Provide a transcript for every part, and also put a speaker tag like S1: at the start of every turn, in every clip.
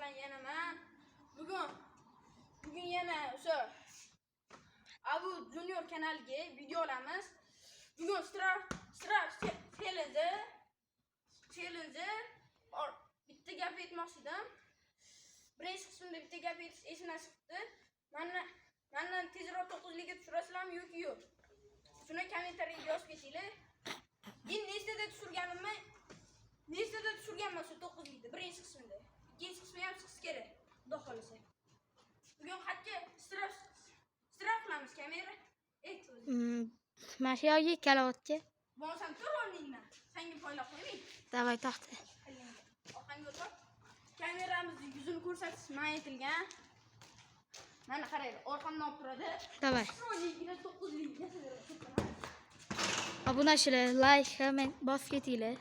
S1: bilan yanaman. Bugun yana o'sha Abu Junior kanaliga video olamiz. Bugun strap challenge bitta gap aytmoqchi edim. Birinchi qismda bitta gap aytish esimdan chiqdi. Mendan tezroq 9liga tushirasizlarmi yoki yo'q? Shuni kommentariyaga yozib ketinglar. Men nechtada tushirganman shu 9likda birinchi qismda. Ikkinchi qismi ham chiqishi kerak. Xudo xolasa. Bugun xatga strap qilamiz kamera.
S2: Mana shu yoqqa kalavotga.
S1: Bo'lsam tur o'rningdan. Senga poylab qo'ying.
S2: Davay taxta.
S1: Orqangga o'tir. Kameramizni yuzini ko'rsatish man etilgan. Mana qaraydi, orqamdan olib turadi.
S2: Davay.
S1: 9lik
S2: Obunachilar, like, comment bosib ketinglar.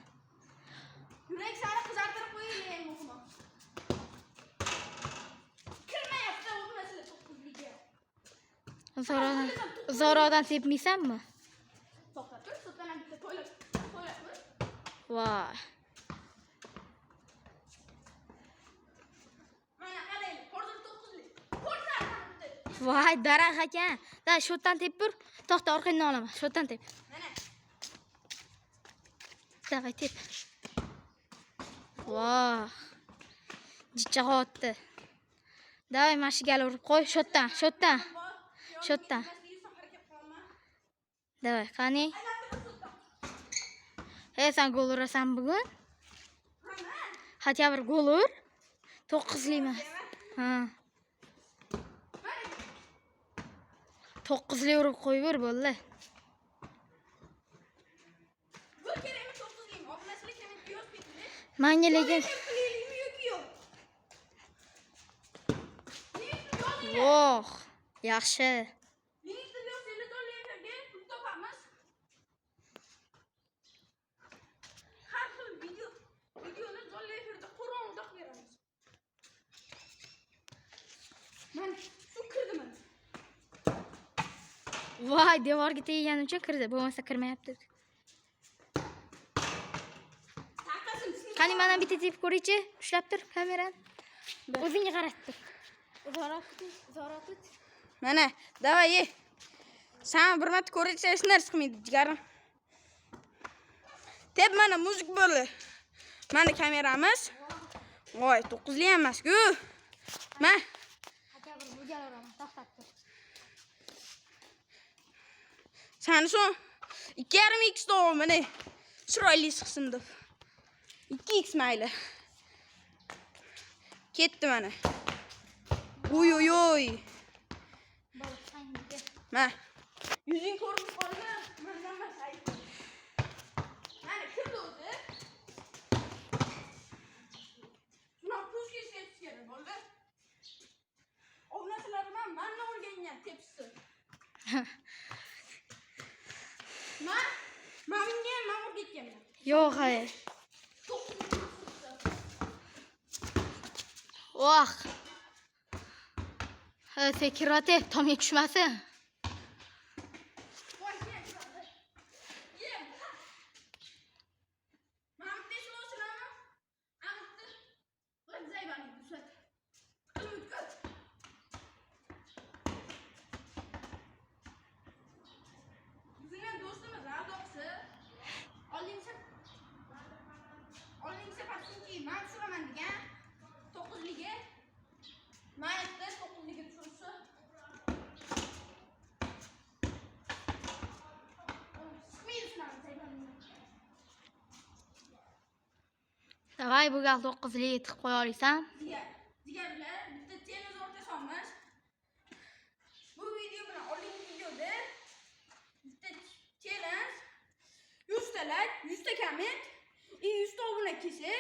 S1: Yurak sari qizartirib qo'yinglar eng muhimi. Kirmayapti obunachilar 9likka.
S2: Zoradan tepmaysanmi?
S1: To'xta tur, so'tdan bitta poylab qo'y.
S2: Voy.
S1: Mana qaraylik, hozir 9lik. Ko'rsatdi.
S2: Voy, daraxt ekan. Da, shotdan tep bir. To'xta, orqangdan olaman. Shotdan tep.
S1: Mana.
S2: Davay tep. Voy. Jichag'otdi. Davay, mashigaga urib qo'y, shotdan. Davay, qani? Sen gol urasan bugun? Hatya bir gol ur. 9lik emas. Ha. 9lik urib qo'yver bo'ldi. Menga lekin voh, yaxshi. Voy, devorga tegganim uchun kirdi, bo'lmasa kirmayapti. Qani mana bitta tep ko'ringchi, ushlab tur kamerani. O'zingga qarab tur. Uzoqroq tut.
S1: Mana, davay. Sen bir marta ko'rishsa hech narsa qilmaydi, jigarim. Tep mana muzik bo'ldi. Mana kameramiz. Voy, 9lik emas-ku. Men
S2: Hatya bir bugal uraman, to'xtab tur.
S1: Sen son 2,5x doğum mana. Chiroyli chiqsin deb. 2x mayli. Ketdi mana. Oy. Ma. Yuzing ko'rinib qoldi. Mendan emas ayt. Mana kirdi o'zi. Shuna pushka sepish kerak bo'ldi. Obunachilar bilan mendan o'rgangan tepsi. Men o'rgatganman.
S2: Yo'q, hayır. Oh. Sekirate, tomga tushmasin. Davay, bu gal 9lik tiqib qo'ya olasan.
S1: Jigarlar, bitta televizor tasamiz. Bu video bilan oldingi videoda bitta challenge 100 ta like, 100 ta comment, 100 ta obuna kelsa,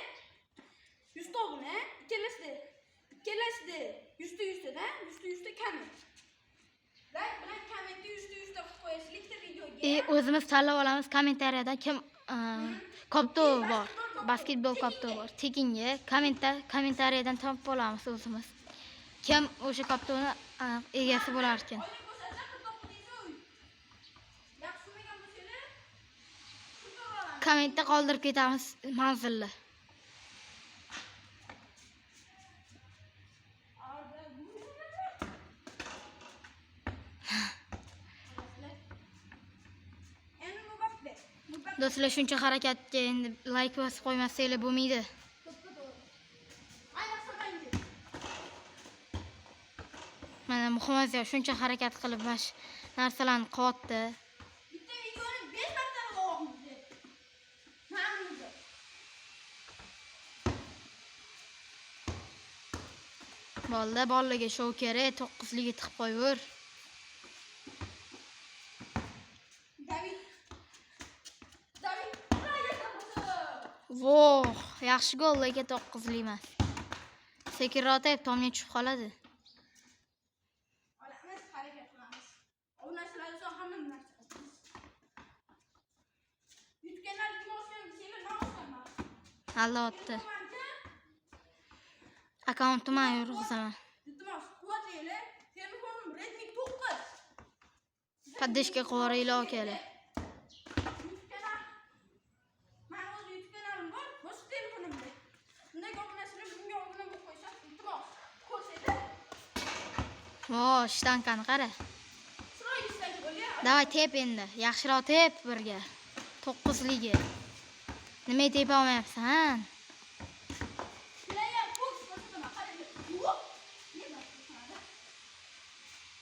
S1: 100 ta obuna, ikkalasida 100 ta da, 100 ta comment. Like bilan commentni 100 ta qilib qo'yasizlikda videoga.
S2: O'zimiz tanlab olamiz kommentariyada kim koptov bor. Basketbol koptov bor. Tekinga kommentariyadan topib olamiz o'zimiz. Kim o'sha koptovni egasi bo'lar ekan. Kommentda qoldirib ketamiz manzilni. Do'stlar, shuncha harakatga endi like bosib qo'ymasanglar bo'lmaydi.
S1: Ayniqsa menga.
S2: Mana muhim shuncha harakat qilib mana shu narsalarni qilyapti.
S1: Bitta videoni 5 marta qilyapmiz. Ma'lumot.
S2: Bolaga shov kerak, 9liga tiqib qo'yaver.
S1: David.
S2: Voh, yaxshi gol lekin 9lik emas. Sekinroq tep tomga tushib qoladi.
S1: Olamiz, harakat qilamiz. U narsalarni son hamma narsa qilamiz. YouTube kanalga moslaymiz, seni nomusdan.
S2: Albatta. Akkauntimni yurg'izaman.
S1: Iltimos, quvvatlaylik. Telefonim Redmi 9.
S2: Paddeshga qo'yinglar akalar.
S1: YouTube kanal. Meni o'z YouTube kanalim bor, boshqa telefonimda. Bunday obunachilar bunga obuna bo'lib qo'ysa, iltimos, ko'rsatib.
S2: Voh, shtankani qara.
S1: Chiroyli istak bo'lyapti.
S2: Davay tep endi. Yaxshiroq tep birga. 9ligi. Nima tepa olmayapsan?
S1: Player box ko'rsataman, qarang. Yo'q. Nima qiladi?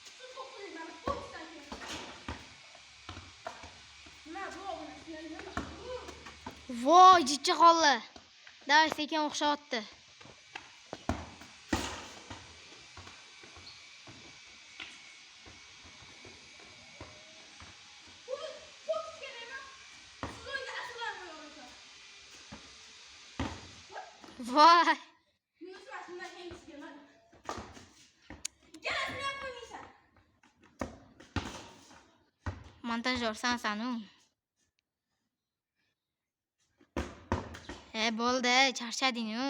S1: Siz to'qqizingizni boxdan kelasiz. Nima bu obunachilar nima?
S2: Voy, jichcha qoldi. Davay sekin o'xshatdi. Voy. Montajyor sensan-u. Bo'ldi, charchading-u.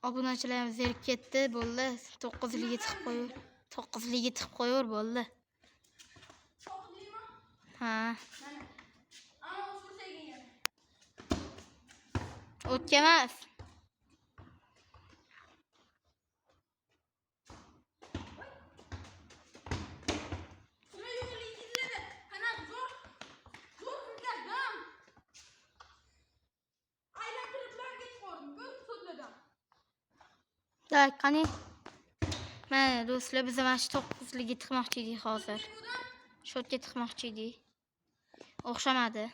S2: Obunachilar ham zerikib ketdi, bo'ldi. 9liga tiqib qo'yaver. 9liga tiqib qo'yaver, bo'ldi. Ha. O'tga emas. Tak, qani. Mana do'stlar, biz mana shu 9liga tiqmoqchi edik hozir. Shotga tiqmoqchi edik. O'xshamadi.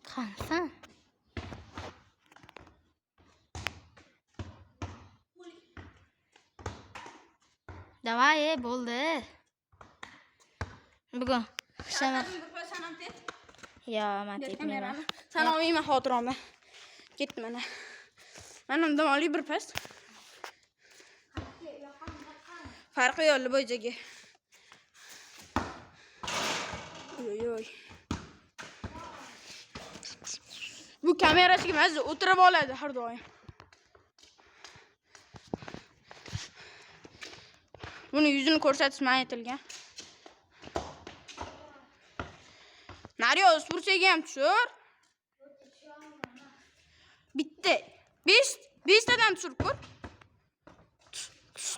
S2: Qansan? Davay, bo'ldi. Bugun yo, men tepmayman.
S1: Sen olmayman xotiramni. Ketdi mana. Mana undan olay bir pas. Farqi yo'q bo'yjaga. Oy. Bu kamerasiga mazza o'tirib oladi har doim. Buni yuzini ko'rsatish man etilgan. Naryo, Spurchaga ham tushir. Bitta. 5 tadan tushirib ko'r.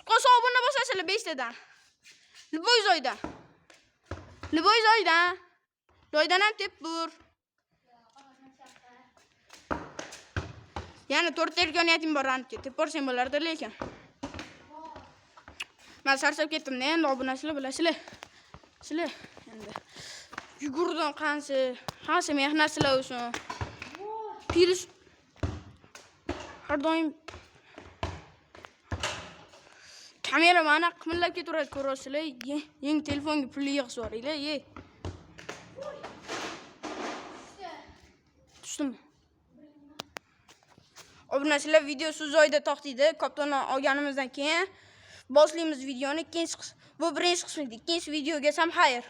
S1: Qo'sa obuna bosasizlar 5 tadan. Liboy zoydan. Loydan ham tep bur. Yani 4 ta imkoniyatim bor ancha. Tep borsang bo'lardi lekin. Men sarsab ketdim-da, endi obunachilar bilasizlar. Sizlar endi yugurdim qancha mehnatchilar uchun. Pilish har doim kamera mana qimillab ketaveradi, ko'rasizlar. Yangi telefonga pul yig'ib yuboringlar, Tushdimi? Obunachilar, video shu joyda to'xtaydi. Kaptonni olganimizdan keyin boshlaymiz videoni. Bu birinchi qism edi. Ikkinchi videoga ham xayr.